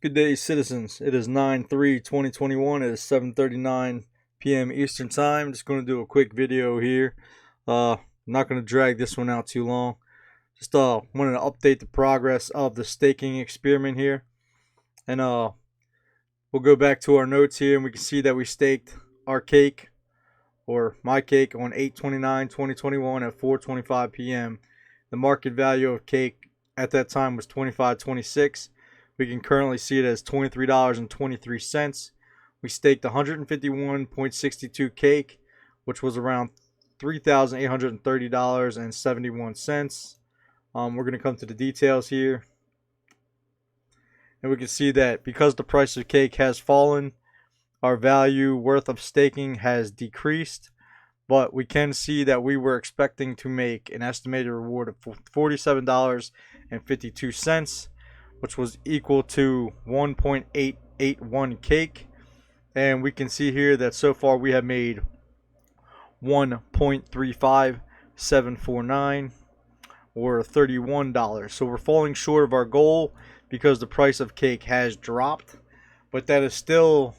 Good day, citizens. It is 9/3/2021. It is 7:39 p.m. Eastern Time. Just going to do a quick video here. Not going to drag this one out too long. Just wanted to update the progress of the staking experiment here. And we'll go back to our notes here, and we can see that we staked our cake, or my cake, on 8/29/2021 at 4:25 p.m. The market value of cake at that time was $25.26. We can currently see it as $23.23. We staked 151.62 cake, which was around $3,830.71. We're going to come to the details here. And we can see that because the price of cake has fallen, our value worth of staking has decreased. But we can see that we were expecting to make an estimated reward of $47.52, which was equal to 1.881 cake. And we can see here that so far we have made 1.35749, or $31. So we're falling short of our goal because the price of cake has dropped. But that is still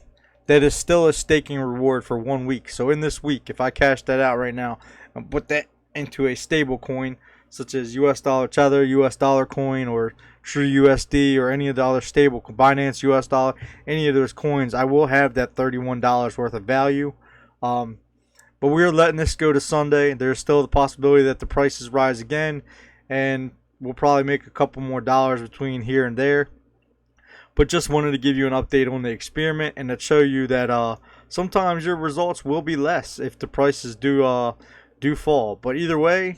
a staking reward for 1 week. So in this week, if I cash that out right now and put that into a stable coin, such as US dollar tether, US dollar coin, or True USD, or any of the other stable, Binance US dollar, any of those coins, I will have that $31 worth of value. But we're letting this go to Sunday. There's still the possibility that the prices rise again, and we'll probably make a couple more dollars between here and there. But just wanted to give you an update on the experiment and to show you that sometimes your results will be less if the prices do fall. But either way,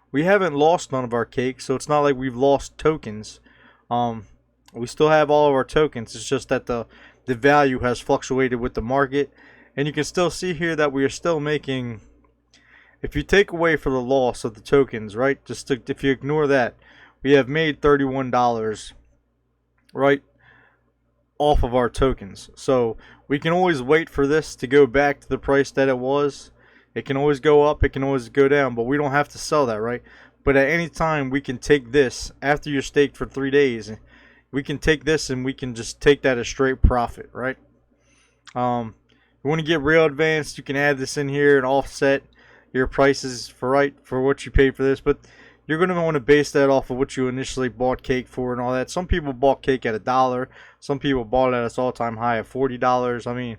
we haven't lost none of our cake, so it's not like we've lost tokens. We still have all of our tokens. It's just that the value has fluctuated with the market. And you can still see here that we are still making, if you take away for the loss of the tokens, right, if you ignore that, we have made $31, right, off of our tokens. So we can always wait for this to go back to the price that it was. It can always go up, it can always go down, but we don't have to sell that, right? But at any time we can take this after you're staked for 3 days. We can take this and we can just take that as straight profit, right? You want to get real advanced, you can add this in here and offset your prices for what you paid for this, but you're going to want to base that off of what you initially bought cake for and all that. Some people bought cake at $1. Some people bought it at its all-time high of $40. I mean,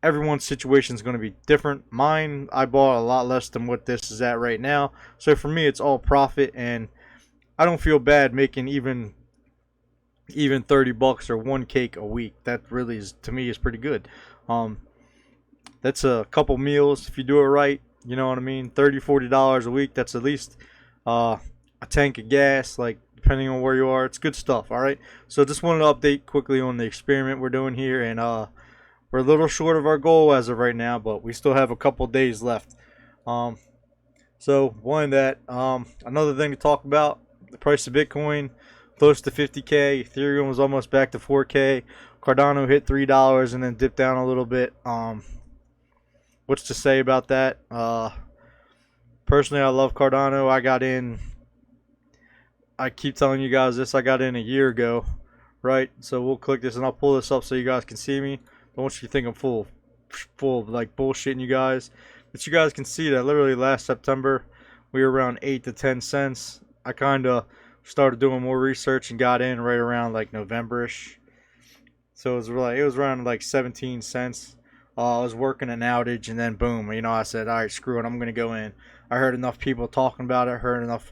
everyone's situation is going to be different. Mine, I bought a lot less than what this is at right now. So for me, it's all profit, and I don't feel bad making even $30 or one cake a week. That really is, to me, is pretty good. That's a couple meals if you do it right. You know what I mean? $30-$40 a week. That's at least a tank of gas, like, depending on where you are. It's good stuff. All right. So just wanted to update quickly on the experiment we're doing here, and we're a little short of our goal as of right now, but we still have a couple days left. So one that another thing to talk about: the price of Bitcoin close to 50K. Ethereum was almost back to 4K. Cardano hit $3 and then dipped down a little bit. What's to say about that? Personally, I love Cardano. I got in, I keep telling you guys this, I got in a year ago, right? So we'll click this and I'll pull this up so you guys can see me. Don't want you to think I'm full of like bullshitting you guys. But you guys can see that literally last September we were around 8 to 10 cents. I kind of started doing more research and got in right around like November-ish. So it was around like 17 cents. I was working an outage, and then boom, I said, all right, screw it, I'm gonna go in. I heard enough people talking about it, heard enough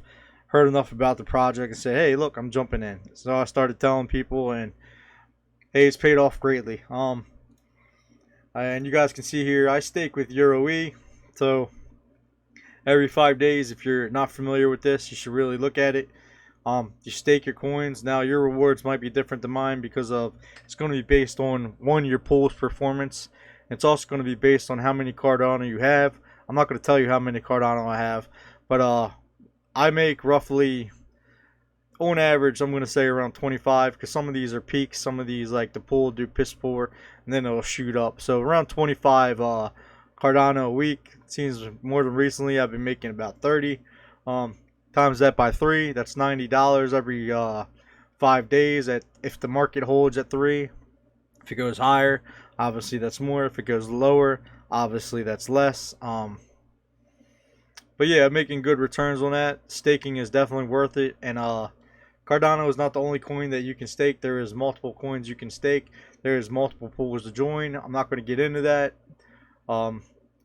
about the project, and said, hey, look, I'm jumping in. So I started telling people, and hey, it's paid off greatly. And you guys can see here, I stake with EuroE. So every 5 days, if you're not familiar with this, you should really look at it. You stake your coins. Now your rewards might be different than mine because it's going to be based on, one, your pool's performance. It's also going to be based on how many Cardano you have. I'm not going to tell you how many Cardano I have, but I make roughly, on average, I'm going to say around 25, because some of these are peaks, some of these, like the pool, do piss poor, and then it'll shoot up. So around 25 Cardano a week. It seems more than recently I've been making about 30. Times that by 3, that's $90 every 5 days. At if the market holds at 3, if it goes higher, obviously that's more. If it goes lower, obviously that's less. But yeah, making good returns on that. Staking is definitely worth it. And Cardano is not the only coin that you can stake. There is multiple coins you can stake. There is multiple pools to join. I'm not going to get into that.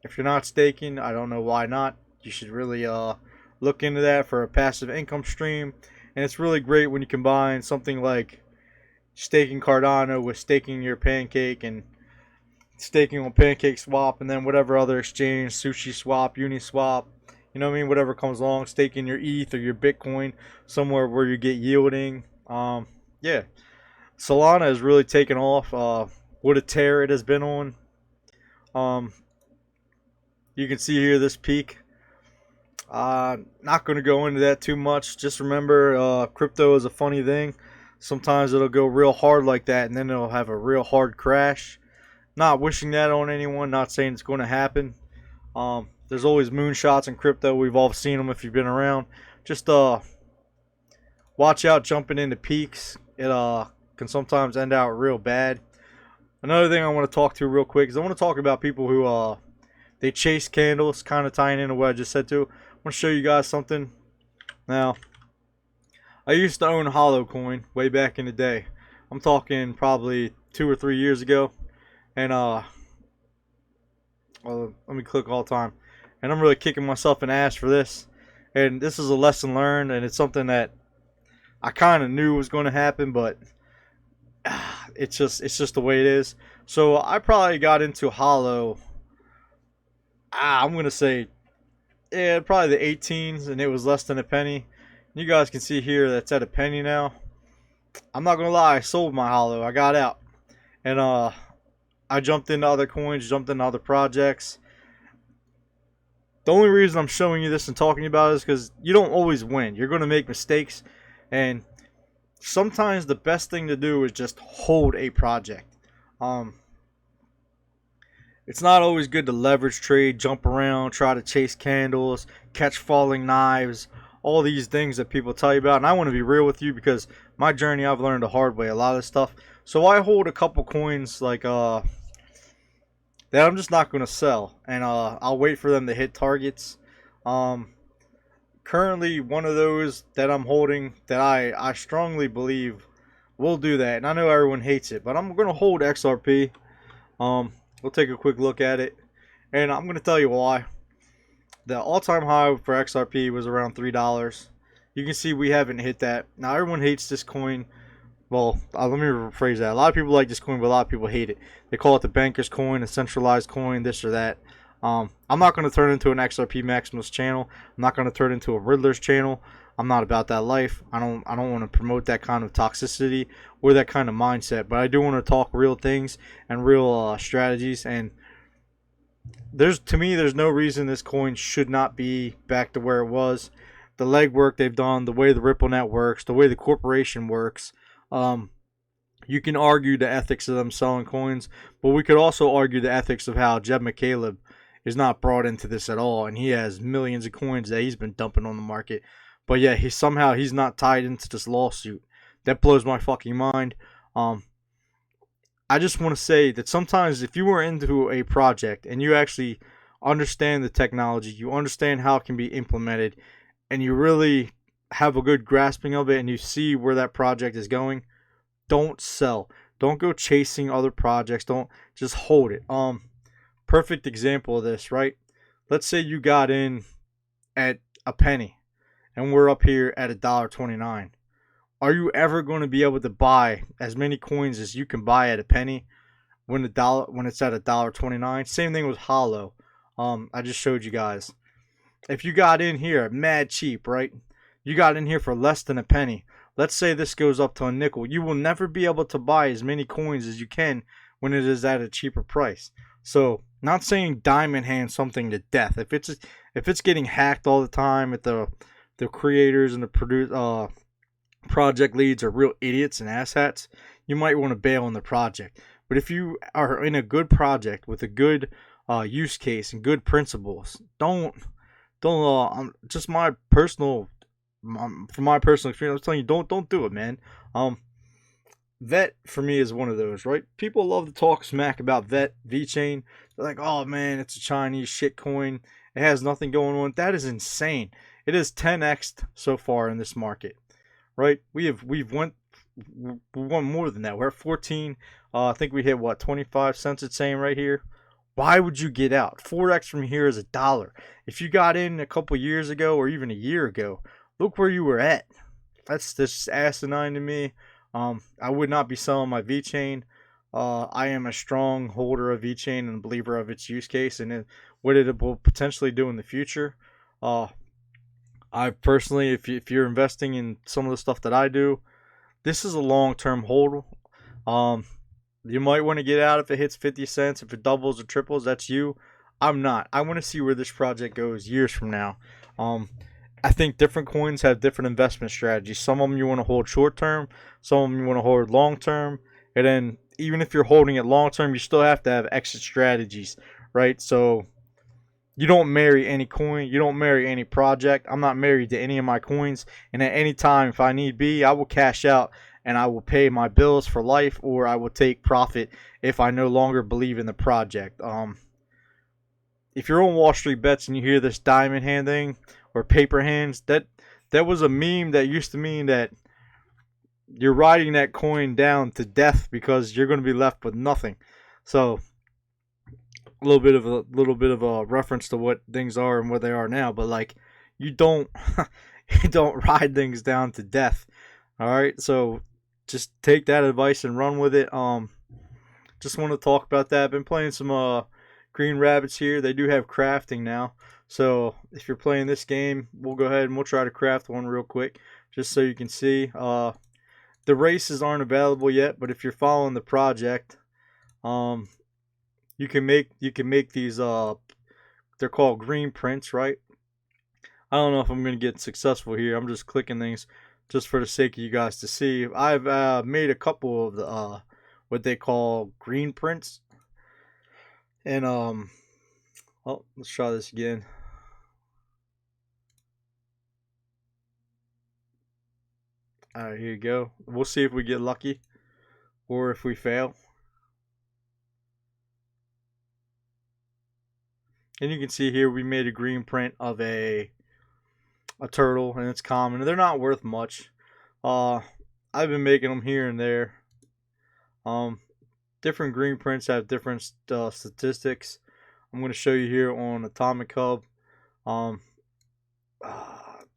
If you're not staking, I don't know why not. You should really look into that for a passive income stream. And it's really great when you combine something like staking Cardano with staking your Pancake and staking on PancakeSwap and then whatever other exchange, SushiSwap, Uniswap, you know what I mean, whatever comes along, staking your ETH or your Bitcoin somewhere where you get yielding. Yeah, Solana has really taken off. What a tear it has been on. You can see here this peak. Not going to go into that too much. Just remember, crypto is a funny thing. Sometimes it'll go real hard like that, and then it'll have a real hard crash. Not wishing that on anyone. Not saying it's going to happen. There's always moonshots in crypto. We've all seen them if you've been around. Just watch out jumping into peaks. It can sometimes end out real bad. Another thing I want to talk to real quick is I want to talk about people who they chase candles, kind of tying into what I just said too. I want to show you guys something. Now, I used to own Hollow Coin way back in the day. I'm talking probably 2 or 3 years ago. And well, let me click all the time. And I'm really kicking myself in the ass for this. And this is a lesson learned, and it's something that I kind of knew was going to happen, but it's just the way it is. So I probably got into Hollow. I'm gonna say, yeah, probably the 18s, and it was less than a penny. You guys can see here that's at a penny now. I'm not gonna lie, I sold my Hollow. I got out, and I jumped into other coins, jumped into other projects. The only reason I'm showing you this and talking about it is because you don't always win. You're gonna make mistakes, and sometimes the best thing to do is just hold a project. It's not always good to leverage trade, jump around, try to chase candles, catch falling knives, all these things that people tell you about. And I want to be real with you because my journey, I've learned the hard way, a lot of stuff. So I hold a couple coins like that I'm just not going to sell. And I'll wait for them to hit targets. Currently, one of those that I'm holding that I strongly believe will do that. And I know everyone hates it, but I'm going to hold XRP. We'll take a quick look at it, and I'm going to tell you why. The all-time high for XRP was around $3. You can see we haven't hit that. Now, everyone hates this coin. Well, let me rephrase that. A lot of people like this coin, but a lot of people hate it. They call it the banker's coin, a centralized coin, this or that. I'm not going to turn into an XRP Maximus channel. I'm not going to turn into a Riddler's channel. I'm not about that life. I don't want to promote that kind of toxicity or that kind of mindset. But I do want to talk real things and real strategies. And to me, there's no reason this coin should not be back to where it was. The legwork they've done, the way the Ripple net works, the way the corporation works. You can argue the ethics of them selling coins, but we could also argue the ethics of how Jeb McCaleb is not brought into this at all, and he has millions of coins that he's been dumping on the market. But yeah, he's not tied into this lawsuit. That blows my fucking mind. I just want to say that sometimes if you are into a project and you actually understand the technology, you understand how it can be implemented, and you really have a good grasping of it and you see where that project is going, don't sell. Don't go chasing other projects. Don't just hold it. Perfect example of this, right? Let's say you got in at a penny and we're up here at $1.29. Are you ever going to be able to buy as many coins as you can buy at a penny when it's at $1.29? Same thing with Hollow. I just showed you guys. If you got in here mad cheap, right? You got in here for less than a penny. Let's say this goes up to a nickel. You will never be able to buy as many coins as you can when it is at a cheaper price. So, not saying diamond hand something to death. If it's getting hacked all the time, if the creators and the project leads are real idiots and asshats, you might want to bail on the project. But if you are in a good project with a good use case and good principles, don't just my personal From my personal experience, I'm telling you, don't do it, man. Vet for me is one of those, right? People love to talk smack about Vet VeChain. They're like, oh man, it's a Chinese shit coin. It has nothing going on. That is insane. It is 10x so far in this market, right? We've won more than that. We're at 14. I think we hit what 25 cents. It's saying right here. Why would you get out? 4x from here is $1. If you got in a couple years ago or even a year ago, look where you were at. That's just asinine to me. I would not be selling my VeChain. I am a strong holder of VeChain and a believer of its use case and what it will potentially do in the future. I personally, if you're investing in some of the stuff that I do, this is a long-term hold. You might want to get out if it hits 50 cents. If it doubles or triples, that's you. I'm not. I want to see where this project goes years from now. I think different coins have different investment strategies. Some of them you want to hold short term, some of them you want to hold long term, and then even if you're holding it long term, you still have to have exit strategies, right? So you don't marry any coin, you don't marry any project. I'm not married to any of my coins, and at any time, if I need be, I will cash out and I will pay my bills for life, or I will take profit if I no longer believe in the project. If you're on Wall Street Bets and you hear this diamond hand thing or paper hands, that was a meme that used to mean that you're riding that coin down to death because you're going to be left with nothing. So a little bit of a reference to what things are and where they are now, but like you don't you don't ride things down to death. All right, so just take that advice and run with it. Just want to talk about that. I've been playing some Green Rabbits here. They do have crafting now. So if you're playing this game, we'll go ahead and we'll try to craft one real quick just so you can see. The races aren't available yet, but if you're following the project, you can make these they're called green prints, right? I don't know if I'm going to get successful here. I'm just clicking things just for the sake of you guys to see. I've made a couple of the what they call green prints. And oh, let's try this again. All right, here you go. We'll see if we get lucky or if we fail. And you can see here we made a green print of a turtle, and it's common. They're not worth much. I've been making them here and there. Different green prints have different statistics. I'm going to show you here on Atomic Hub that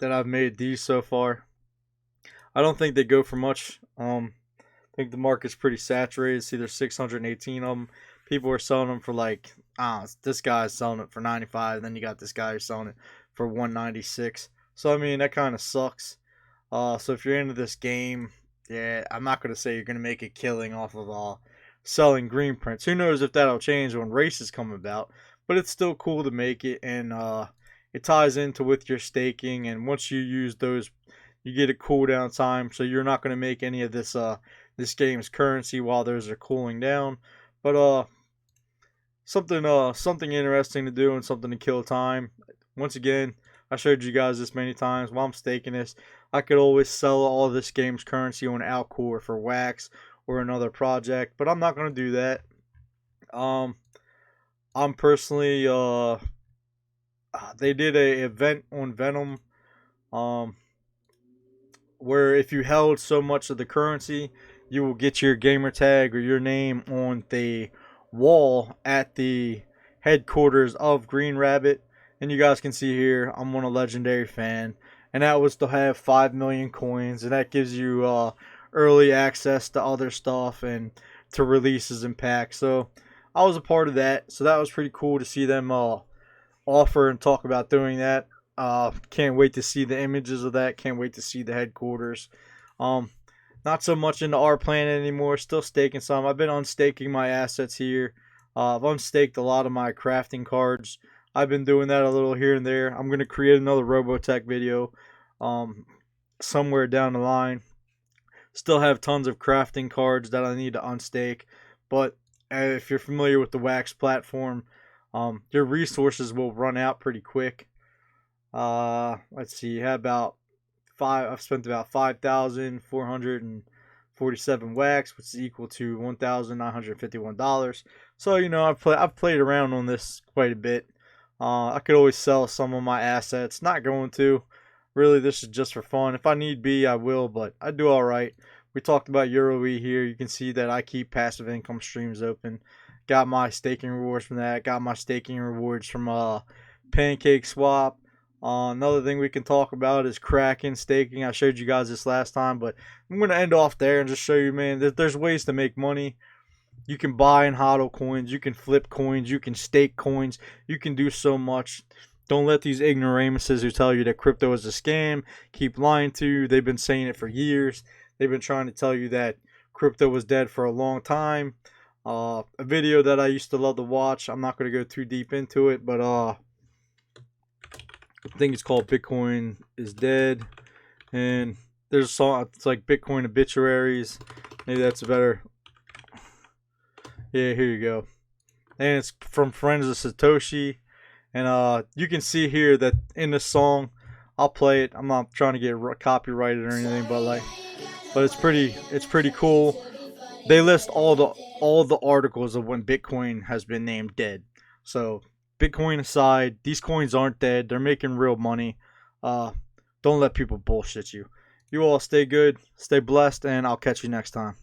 I've made these so far. I don't think they go for much. I think the market's pretty saturated. See, there's 618 of them. People are selling them for like, this guy's selling it for 95, and then you got this guy who's selling it for 196. So I mean, that kind of sucks. So if you're into this game, yeah, I'm not going to say you're going to make a killing off of selling green prints. Who knows if that'll change when races come about, but it's still cool to make it, and it ties into with your staking, and once you use those, you get a cooldown time, so you're not going to make any of this game's currency while those are cooling down. But something interesting to do and something to kill time. Once again, I showed you guys this many times. While I'm staking this, I could always sell all of this game's currency on Altcore for Wax or another project, but I'm not going to do that. I'm personally they did a event on Venom where if you held so much of the currency, you will get your gamer tag or your name on the wall at the headquarters of GreenRabbit. And you guys can see here, I'm on a legendary fan, and that was to have 5 million coins, and that gives you early access to other stuff and to releases and packs. So I was a part of that, so that was pretty cool to see them offer and talk about doing that. Can't wait to see the images of that. Can't wait to see the headquarters. Not so much into our planet anymore. Still staking some. I've been unstaking my assets here. I've unstaked a lot of my crafting cards. I've been doing that a little here and there. I'm going to create another Robotech video somewhere down the line. Still have tons of crafting cards that I need to unstake. But if you're familiar with the Wax platform, your resources will run out pretty quick. Let's see, you have about I've spent about 5,447 wax, which is equal to $1,951. So I've played around on this quite a bit. I could always sell some of my assets. Not going to. Really, this is just for fun. If I need be, I will, but I do all right. We talked about EuroE here. You can see that I keep passive income streams open. Got my staking rewards from that. Got my staking rewards from PancakeSwap. Another thing we can talk about is Kraken staking. I showed you guys this last time, but I'm going to end off there and just show you, man, there's ways to make money. You can buy and hodl coins. You can flip coins. You can stake coins. You can do so much. Don't let these ignoramuses who tell you that crypto is a scam keep lying to you. They've been saying it for years. They've been trying to tell you that crypto was dead for a long time. A video that I used to love to watch. I'm not going to go too deep into it, but I think it's called Bitcoin is Dead. And there's a song, it's like Bitcoin Obituaries. Maybe that's a better. Yeah, here you go. And it's from Friends of Satoshi. And you can see here that in this song, I'll play it. I'm not trying to get copyrighted or anything, but it's pretty cool. They list all the articles of when Bitcoin has been named dead. So Bitcoin aside, these coins aren't dead. They're making real money. Don't let people bullshit you. You all stay good, stay blessed, and I'll catch you next time.